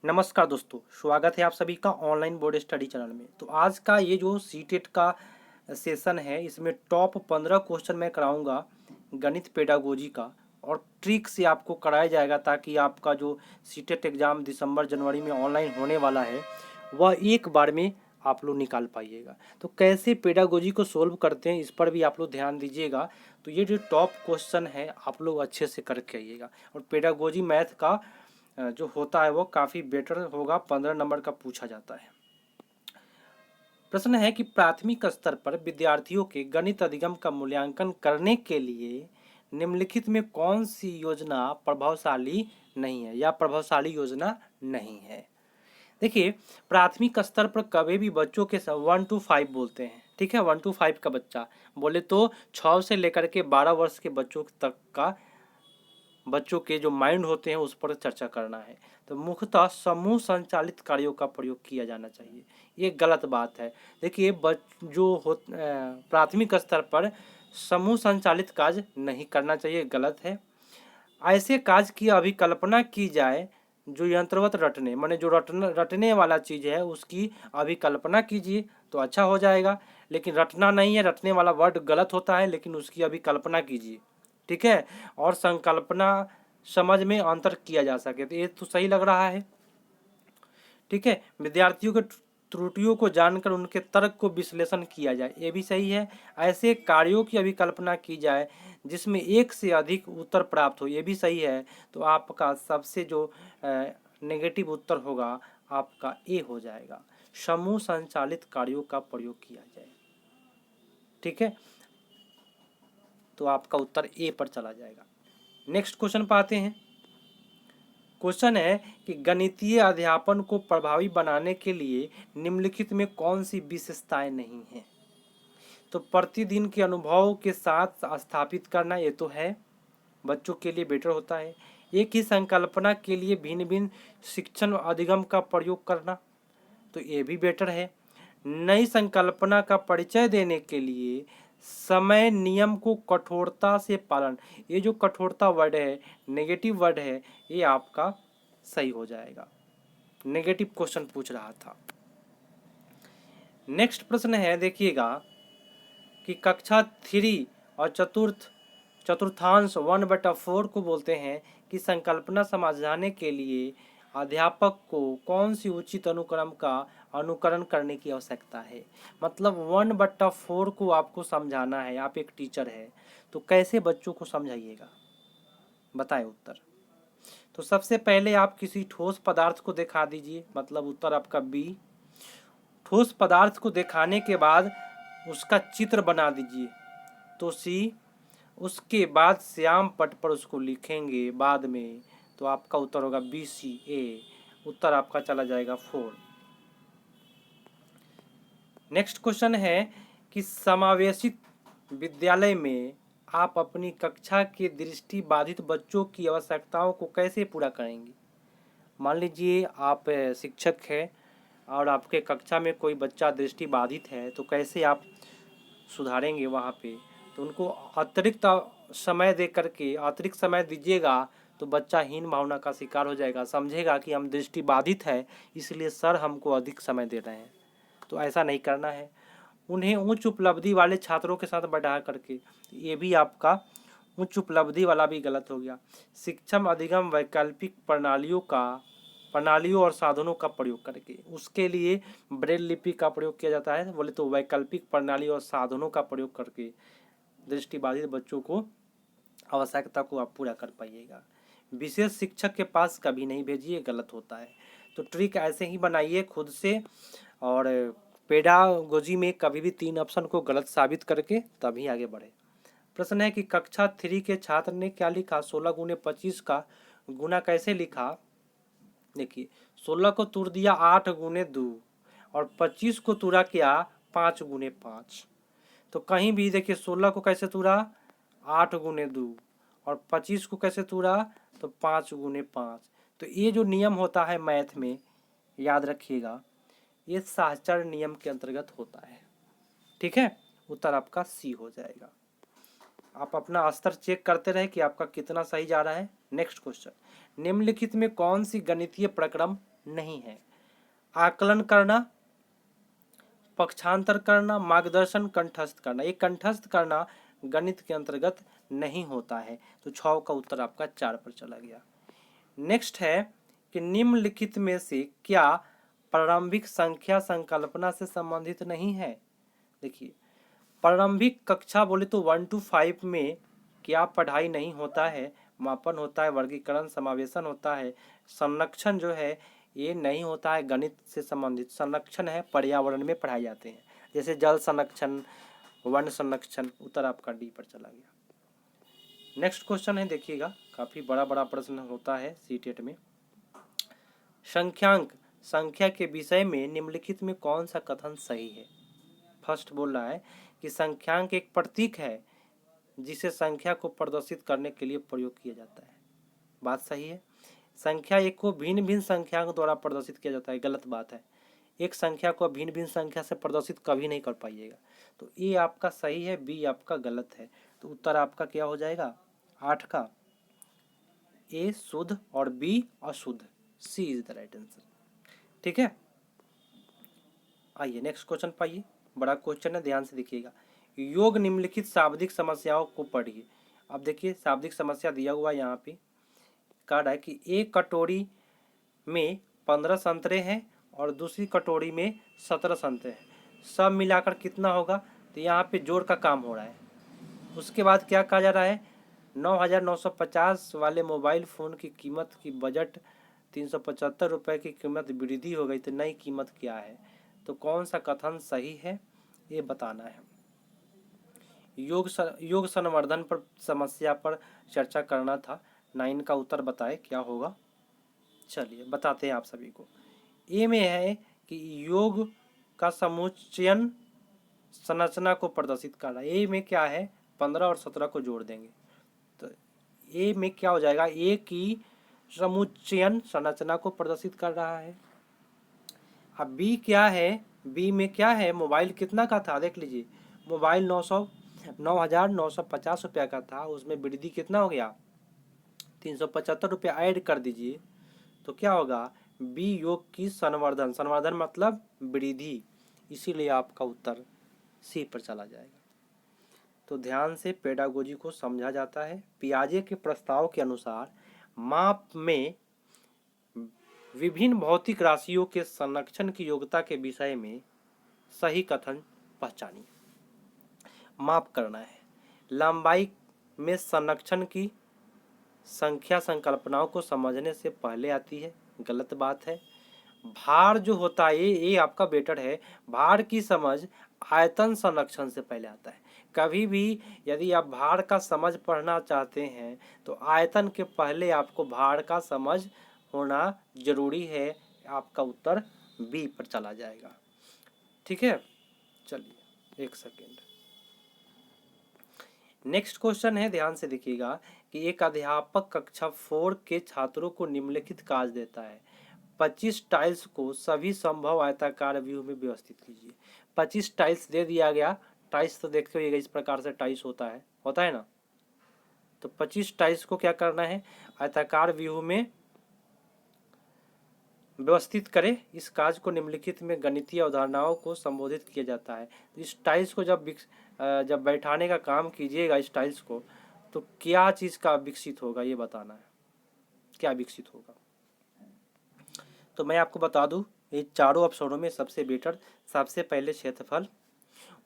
नमस्कार दोस्तों, स्वागत है आप सभी का ऑनलाइन बोर्ड स्टडी चैनल में। तो आज का ये जो सीटेट का सेशन है, इसमें टॉप 15 क्वेश्चन मैं कराऊंगा गणित पेडागोजी का, और ट्रिक से आपको कराया जाएगा ताकि आपका जो सीटेट एग्ज़ाम दिसंबर जनवरी में ऑनलाइन होने वाला है वह एक बार में आप लोग निकाल पाइएगा। तो कैसे पेडागोजी को सोल्व करते हैं, इस पर भी आप लोग ध्यान दीजिएगा। तो ये जो टॉप क्वेश्चन है आप लोग अच्छे से करके आइएगा। और पेडागोजी मैथ का जो होता है वो काफ़ी बेटर होगा, 15 नंबर का पूछा जाता है। प्रश्न है कि प्राथमिक स्तर पर विद्यार्थियों के गणित अधिगम का मूल्यांकन करने के लिए निम्नलिखित में कौन सी योजना प्रभावशाली नहीं है या प्रभावशाली योजना नहीं है। देखिए, प्राथमिक स्तर पर कभी भी बच्चों के 1 to 5 बोलते हैं, ठीक है। 1 to 5 का बच्चा बोले तो 6 से लेकर के 12 वर्ष के बच्चों तक का बच्चों के जो माइंड होते हैं उस पर चर्चा करना है। तो मुख्यतः समूह संचालित कार्यों का प्रयोग किया जाना चाहिए, ये गलत बात है। देखिए, प्राथमिक स्तर पर समूह संचालित कार्य नहीं करना चाहिए, गलत है। ऐसे कार्य की अभिकल्पना की जाए जो यंत्रवत रटने, माने जो रटने वाला चीज़ है उसकी अभिकल्पना कीजिए तो अच्छा हो जाएगा। लेकिन रटना नहीं है, रटने वाला वर्ड गलत होता है, लेकिन उसकी अभिकल्पना कीजिए, ठीक है। और संकल्पना समझ में अंतर किया जा सके, तो ये तो सही लग रहा है, ठीक है। विद्यार्थियों के त्रुटियों को जानकर उनके तर्क को विश्लेषण किया जाए, ये भी सही है। ऐसे कार्यों की अभिकल्पना की जाए जिसमें एक से अधिक उत्तर प्राप्त हो, ये भी सही है। तो आपका सबसे जो नेगेटिव उत्तर होगा आपका ए हो जाएगा, समूह संचालित कार्यों का प्रयोग किया जाए, ठीक है। तो आपका उत्तर ए पर चला जाएगा। नेक्स्ट क्वेश्चन पर आते हैं। क्वेश्चन है कि गणितीय अध्यापन को प्रभावी बनाने के लिए निम्नलिखित में कौन सी विशेषताएं नहीं हैं। तो प्रतिदिन के अनुभव के साथ स्थापित करना, ये तो है, बच्चों के लिए बेटर होता है। एक ही संकल्पना के लिए भिन्न भिन्न शिक्षण अधिगम का प्रयोग करना, तो ये भी बेटर है। नई संकल्पना का परिचय देने के लिए समय नियम को कठोरता से पालन, ये जो कठोरता वर्ड है, नेगेटिव वर्ड है, ये आपका सही हो जाएगा। नेगेटिव क्वेश्चन पूछ रहा था। नेक्स्ट प्रश्न है, देखिएगा कि कक्षा 3 और चतुर्थांश 1/4 को बोलते हैं कि संकल्पना समझाने के लिए अध्यापक को कौन सी उचित अनुक्रम का अनुकरण करने की आवश्यकता है। मतलब 1/4 को आपको समझाना है, आप एक टीचर है, तो कैसे बच्चों को समझाइएगा, बताएं उत्तर। तो सबसे पहले आप किसी ठोस पदार्थ को दिखा दीजिए, मतलब उत्तर आपका बी। ठोस पदार्थ को दिखाने के बाद उसका चित्र बना दीजिए, तो सी। उसके बाद श्याम पट पर उसको लिखेंगे बाद में, तो आपका उत्तर होगा BCA। उत्तर आपका चला जाएगा 4। नेक्स्ट क्वेश्चन है कि समावेशित विद्यालय में आप अपनी कक्षा के दृष्टि बाधित बच्चों की आवश्यकताओं को कैसे पूरा करेंगे। मान लीजिए आप शिक्षक हैं और आपके कक्षा में कोई बच्चा दृष्टि बाधित है, तो कैसे आप सुधारेंगे वहाँ पे। तो उनको अतिरिक्त समय दे करके, अतिरिक्त समय दीजिएगा तो बच्चा हीन भावना का शिकार हो जाएगा, समझेगा कि हम दृष्टि बाधित है इसलिए सर हमको अधिक समय दे रहे हैं। तो ऐसा नहीं करना है। उन्हें उच्च उपलब्धि वाले छात्रों के साथ बढ़ा करके, ये भी आपका उच्च उपलब्धि वाला भी गलत हो गया। शिक्षण अधिगम वैकल्पिक प्रणालियों और साधनों का प्रयोग करके, उसके लिए ब्रेल लिपि का प्रयोग किया जाता है। बोले तो वैकल्पिक प्रणाली और साधनों का प्रयोग करके दृष्टिबाधित बच्चों को आवश्यकता को आप पूरा कर पाइएगा। विशेष शिक्षक के पास कभी नहीं भेजिए, गलत होता है। तो ट्रिक ऐसे ही बनाइए खुद से, और पेडागोजी में कभी भी 3 ऑप्शन को गलत साबित करके तभी आगे बढ़े। प्रश्न है कि कक्षा 3 के छात्र ने क्या लिखा, 16 गुने 25 का गुना कैसे लिखा। देखिए, 16 को तोड़ दिया 8 गुने 2, और 25 को तोड़ा क्या 5 गुने 5। तो कहीं भी देखिए 16 को कैसे तोड़ा 8 गुने 2, और 25 को कैसे तोड़ा तो 5 गुने 5। तो ये जो नियम होता है मैथ में, याद रखिएगा, ये साहचर्य नियम के अंतर्गत होता है, ठीक है। उत्तर आपका सी हो जाएगा। आप अपना स्तर चेक करते रहे कि आपका कितना सही जा रहा है। नेक्स्ट क्वेश्चन, निम्नलिखित में कौन सी गणितीय प्रक्रम नहीं है? आकलन करना, पक्षांतर करना, मार्गदर्शन, कंठस्थ करना। ये कंठस्थ करना गणित के अंतर्गत नहीं होता है, तो 6 का उत्तर आपका 4 पर चला गया। नेक्स्ट है कि निम्नलिखित में से क्या प्रारंभिक संख्या संकल्पना से संबंधित नहीं है? देखिए, प्रारंभिक कक्षा बोले तो 1 to 5 में क्या पढ़ाई नहीं होता है? मापन होता है, वर्गीकरण, समावेशन होता है, संरक्षण जो है ये नहीं होता है गणित से संबंधित। संरक्षण है पर्यावरण में पढ़ाए जाते हैं, जैसे जल संरक्षण, वन संरक्षण। उत्तर आपका डी पर चला गया। नेक्स्ट क्वेश्चन है, देखिएगा, काफी बड़ा बड़ा प्रश्न होता है सीटेट में। संख्यांक, संख्या के विषय में निम्नलिखित में कौन सा कथन सही है? फर्स्ट बोल रहा है कि संख्यांक एक प्रतीक है जिसे संख्या को प्रदर्शित करने के लिए प्रयोग किया जाता है। बात सही है। संख्या एक को भिन्न भिन्न संख्याओं द्वारा प्रदर्शित किया जाता है, गलत बात है। एक संख्या को भिन्न भिन्न संख्या से प्रदर्शित कभी नहीं कर पाइएगा। तो ए आपका सही है, बी आपका गलत है। तो उत्तर आपका क्या हो जाएगा? 8 का ए शुद्ध और बी अशुद्ध, सी इज द राइट आंसर। ठीक है, आइए नेक्स्ट क्वेश्चन पाइए। बड़ा क्वेश्चन है, ध्यान से देखिएगा। योग निम्नलिखित शाब्दिक समस्याओं को पढ़िए। अब देखिए शाब्दिक समस्या दिया हुआ यहाँ पे कह रहा है कि एक कटोरी में 15 संतरे हैं और दूसरी कटोरी में 17 संतरे हैं, सब मिलाकर कितना होगा? तो यहाँ पे जोड़ का काम हो रहा है। उसके बाद क्या कहा जा रहा है? 9,950 वाले मोबाइल फ़ोन की कीमत की बजट 375 रुपये की कीमत वृद्धि हो गई, तो नई कीमत क्या है? तो कौन सा कथन सही है ये बताना है। योग संवर्धन पर समस्या पर चर्चा करना था। 9 का उत्तर बताए क्या होगा? चलिए बताते हैं आप सभी को। ए में है कि योग का समुच्चयन संरचना को प्रदर्शित कर रहा है। ए में क्या है? 15 और 17 को जोड़ देंगे तो ए में क्या हो जाएगा? ए की समुच्चयन संरचना को प्रदर्शित कर रहा है। अब बी क्या है? बी में क्या है? मोबाइल कितना का था देख लीजिए। मोबाइल 9,950 रुपया का था, उसमें वृद्धि कितना हो गया? 375 रुपया ऐड कर दीजिए तो क्या होगा? बी योग की संवर्धन, संवर्धन मतलब वृद्धि, इसीलिए आपका उत्तर सी पर चला जाएगा। तो ध्यान से पेडागोजी को समझा जाता है। पियाजे के प्रस्ताव के अनुसार माप में विभिन्न भौतिक राशियों के संरक्षण की योग्यता के विषय में सही कथन पहचानिए। माप करना है, लंबाई में संरक्षण की संख्या संकल्पनाओं को समझने से पहले आती है, गलत बात है। भार जो होता है ये आपका बेटर है, भार की समझ आयतन संरक्षण से पहले आता है। कभी भी यदि आप भार का समझ पढ़ना चाहते हैं तो आयतन के पहले आपको भार का समझ होना जरूरी है। आपका उत्तर बी पर चला जाएगा। ठीक है, चलिए एक सेकेंड। नेक्स्ट क्वेश्चन है, ध्यान से देखिएगा कि एक अध्यापक कक्षा 4 के छात्रों को निम्नलिखित कार्य देता है। 25 टाइल्स को सभी संभव आयताकार व्यू में व्यवस्थित कीजिए। 25 टाइल्स दे दिया गया। टाइल्स तो देखते होइएगा इस प्रकार से टाइल्स होता है ना। तो 25 टाइल्स को क्या करना है? आयताकार व्यू में व्यवस्थित करें। इस कार्य को निम्नलिखित में गणितीय अवधारणाओं को संबोधित किया जाता है। तो इस टाइल्स को जब बैठाने का काम कीजिएगा इस टाइल्स को, तो क्या चीज़ का विकसित होगा ये बताना है, क्या विकसित होगा। तो मैं आपको बता दूं, ये चारों अवसरों में सबसे बेटर, सबसे पहले क्षेत्रफल,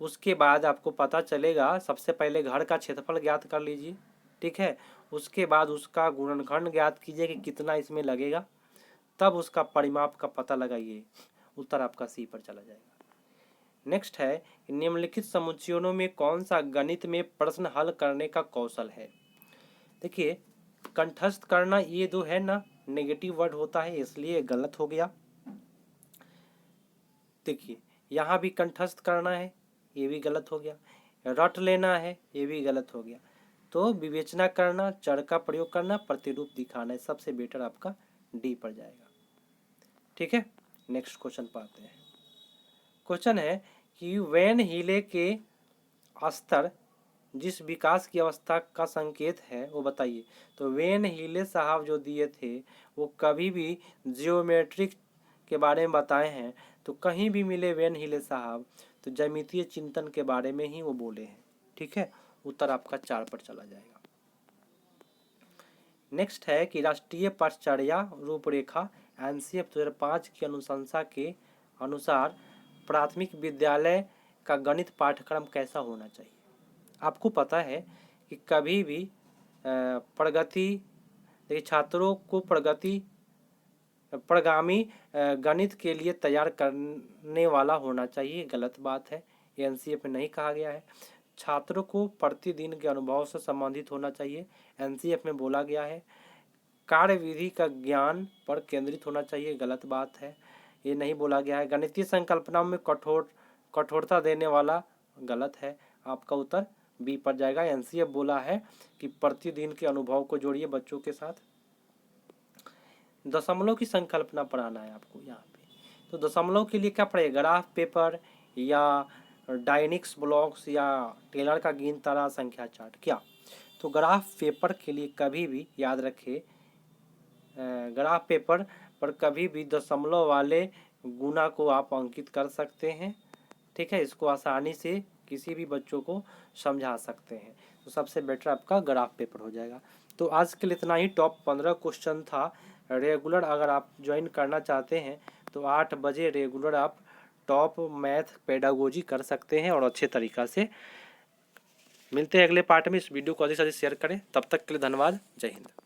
उसके बाद आपको पता चलेगा, सबसे पहले घर का क्षेत्रफल ज्ञात कर लीजिए। ठीक है, उसके बाद उसका गुणनखंड ज्ञात कीजिए कि कितना इसमें लगेगा, तब उसका परिमाप का पता लगाइए। उत्तर आपका सी पर चला जाएगा। नेक्स्ट है, निम्नलिखित समुच्चयनों में कौन सा गणित में प्रश्न हल करने का कौशल है? देखिए, कंठस्थ करना ये दो है ना, नेगेटिव वर्ड होता है इसलिए गलत हो गया। देखिए यहाँ भी कंठस्थ करना है, ये भी गलत हो गया। रट लेना है, ये भी गलत हो गया। तो विवेचना करना, चर का प्रयोग करना, प्रतिरूप दिखाना है, सबसे बेटर आपका डी पर जाएगा। ठीक है, नेक्स्ट क्वेश्चन पाते हैं। क्वेश्चन है कि वेन हीले के स्तर जिस विकास की अवस्था का संकेत है वो बताइए। तो वेन हीले साहब जो दिए थे वो कभी भी जियोमेट्रिक के बारे में बताए हैं, तो कहीं भी मिले वेन हीले साहब तो ज्यामितीय चिंतन के बारे में ही वो बोले हैं। ठीक है, उत्तर आपका 4 पर चला जाएगा। नेक्स्ट है कि राष्ट्रीय पाठचर्या रूपरेखा एनसीएफ 2005 की अनुशंसा के अनुसार प्राथमिक विद्यालय का गणित पाठ्यक्रम कैसा होना चाहिए। आपको पता है कि कभी भी प्रगति, देखिए छात्रों को प्रगामी गणित के लिए तैयार करने वाला होना चाहिए, गलत बात है, एनसीएफ में नहीं कहा गया है। छात्रों को प्रतिदिन के अनुभव से संबंधित होना चाहिए, एनसीएफ में बोला गया है। कार्यविधि का ज्ञान पर केंद्रित होना चाहिए, गलत बात है, ये नहीं बोला गया है। गणितीय संकल्पनाओं में कठोरता देने वाला, गलत है, आपका उत्तर बी पर जाएगा। एनसीएफ बोला है कि प्रतिदिन के अनुभव को जोड़िए बच्चों के साथ। दशमलव की संकल्पना पढ़ाना है आपको यहाँ पे, तो दशमलव के लिए क्या पढ़ेगा, ग्राफ पेपर या डायनिक्स ब्लॉक्स या टेलर का गिन तारा संख्या चार्ट, क्या। तो ग्राफ पेपर के लिए कभी भी याद रखें, ग्राफ पेपर पर कभी भी दशमलव वाले गुना को आप अंकित कर सकते हैं। ठीक है, इसको आसानी से किसी भी बच्चों को समझा सकते हैं, तो सबसे बेटर आपका ग्राफ पेपर हो जाएगा। तो आज के लिए इतना ही, टॉप 15 क्वेश्चन था। रेगुलर अगर आप ज्वाइन करना चाहते हैं तो 8 बजे रेगुलर आप टॉप मैथ पेडागोजी कर सकते हैं और अच्छे तरीक़ा से। मिलते हैं अगले पार्ट में। इस वीडियो को अधिक से अधिक शेयर करें। तब तक के लिए धन्यवाद। जय हिंद।